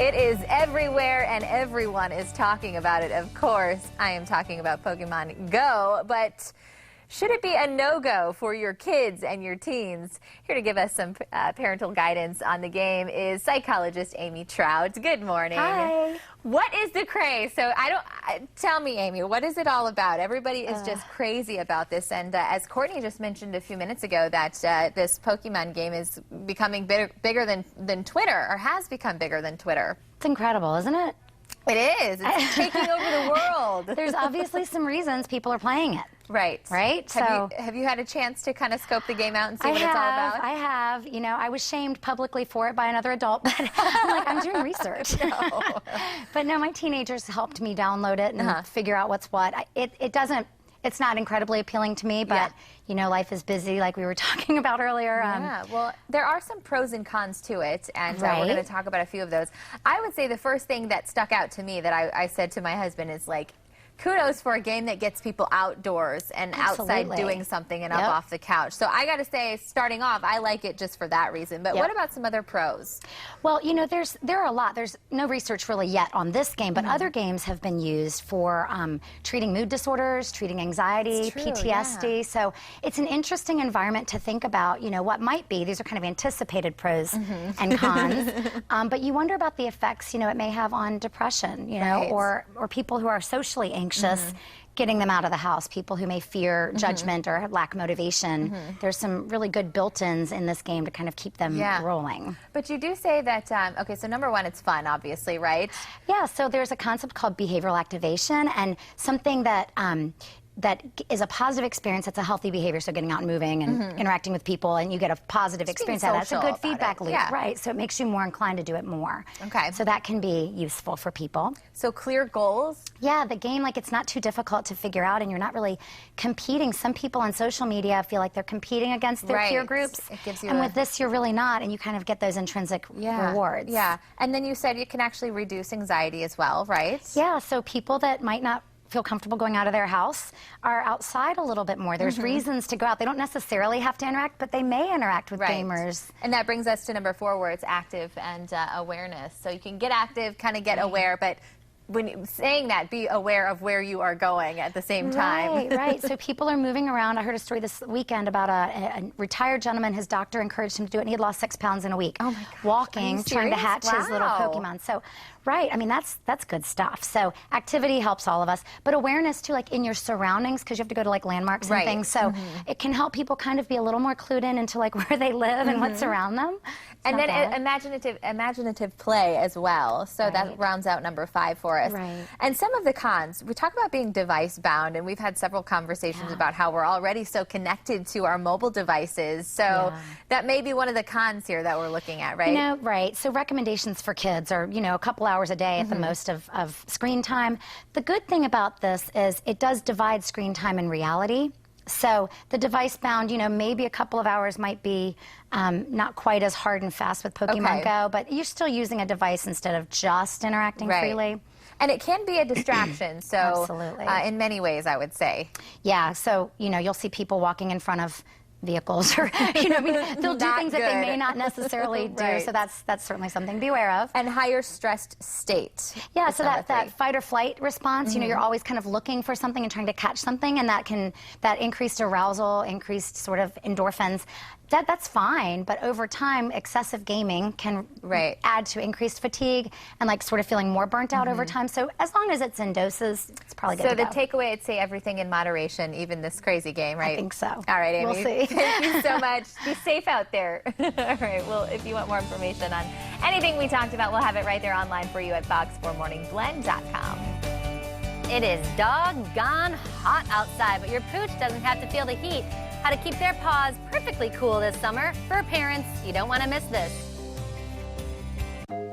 It is everywhere and everyone is talking about it. Of course, I am talking about Pokemon Go, but should it be a no-go for your kids and your teens? Here to give us some parental guidance on the game is psychologist Amy Trout. Good morning. Hi. What is the craze? So tell me, Amy, what is it all about? Everybody is just crazy about this. And as Courtney just mentioned a few minutes ago, that this Pokemon game is becoming bigger than Twitter, or has become bigger than Twitter. It's incredible, isn't it? It is. It's taking over the world. There's obviously some reasons people are playing it. Right. Right? Have you had a chance to kind of scope the game out and see what it's all about? I have. You know, I was shamed publicly for it by another adult, but I'm doing research. No. But no, my teenagers helped me download it and figure out what's what. It's not incredibly appealing to me, but, you know, life is busy, like we were talking about earlier. Yeah, well, there are some pros and cons to it, and we're going to talk about a few of those. I would say the first thing that stuck out to me that I said to my husband is, like, kudos for a game that gets people outdoors and outside doing something and up off the couch. So I got to say, starting off, I like it just for that reason. But what about some other pros? Well, you know, there are a lot. There's no research really yet on this game, but other games have been used for treating mood disorders, treating anxiety, PTSD. So it's an interesting environment to think about, you know, what might be. These are kind of anticipated pros and cons. But you wonder about the effects, you know, it may have on depression, you know, or people who are socially anxious, getting them out of the house, people who may fear judgment or lack motivation. There's some really good built-ins in this game to kind of keep them rolling. But you do say that, okay, so number one, it's fun, obviously, right? Yeah, so there's a concept called behavioral activation, and something that that is a positive experience. That's a healthy behavior, so getting out and moving and interacting with people, and you get a positive experience out of that. That's a good feedback loop, right? So it makes you more inclined to do it more. Okay. So that can be useful for people. So clear goals? Yeah, the game, like, it's not too difficult to figure out, and you're not really competing. Some people on social media feel like they're competing against their peer groups. It gives you and with this, you're really not, and you kind of get those intrinsic rewards. Yeah, and then you said you can actually reduce anxiety as well, right? Yeah, so people that might not feel comfortable going out of their house are outside a little bit more. There's reasons to go out. They don't necessarily have to interact, but they may interact with gamers. And that brings us to number 4, where it's active and awareness. So you can get active, kind of get aware, but when saying that, be aware of where you are going at the same time. Right. So people are moving around. I heard a story this weekend about a retired gentleman. His doctor encouraged him to do it, and he had lost 6 pounds in a week. Oh my gosh. Walking, trying to hatch his little Pokemon. So, I mean, that's good stuff. So activity helps all of us, but awareness too, like in your surroundings, because you have to go to like landmarks and things. So it can help people kind of be a little more clued in into like where they live and what's around them. And then imaginative play as well. So that rounds out number 5 for us. And some of the cons, we talk about being device bound, and we've had several conversations about how we're already so connected to our mobile devices. So that may be one of the cons here that we're looking at, right? You know, so recommendations for kids are, you know, a couple hours a day at the most of screen time. The good thing about this is it does divide screen time and reality. So the device bound, you know, maybe a couple of hours might be not quite as hard and fast with Pokemon Go, but you're still using a device instead of just interacting freely. And it can be a distraction, so in many ways, I would say. Yeah, so, you know, you'll see people walking in front of vehicles, or, you know, I mean, they'll do things that they may not necessarily do, so that's certainly something to be aware of. And higher stressed state. Yeah, so that fight or flight response, you know, you're always kind of looking for something and trying to catch something, and that increased arousal, increased sort of endorphins, that's fine, but over time, excessive gaming can add to increased fatigue and like sort of feeling more burnt out over time. So as long as it's in doses, it's probably good to go. So the takeaway, I'd say everything in moderation, even this crazy game, right? I think so. All right, Amy. We'll see. Thank you so much. Be safe out there. All right, well, if you want more information on anything we talked about, we'll have it right there online for you at fox4morningblend.com. It is doggone hot outside, but your pooch doesn't have to feel the heat. How to keep their paws perfectly cool this summer. For parents, you don't want to miss this.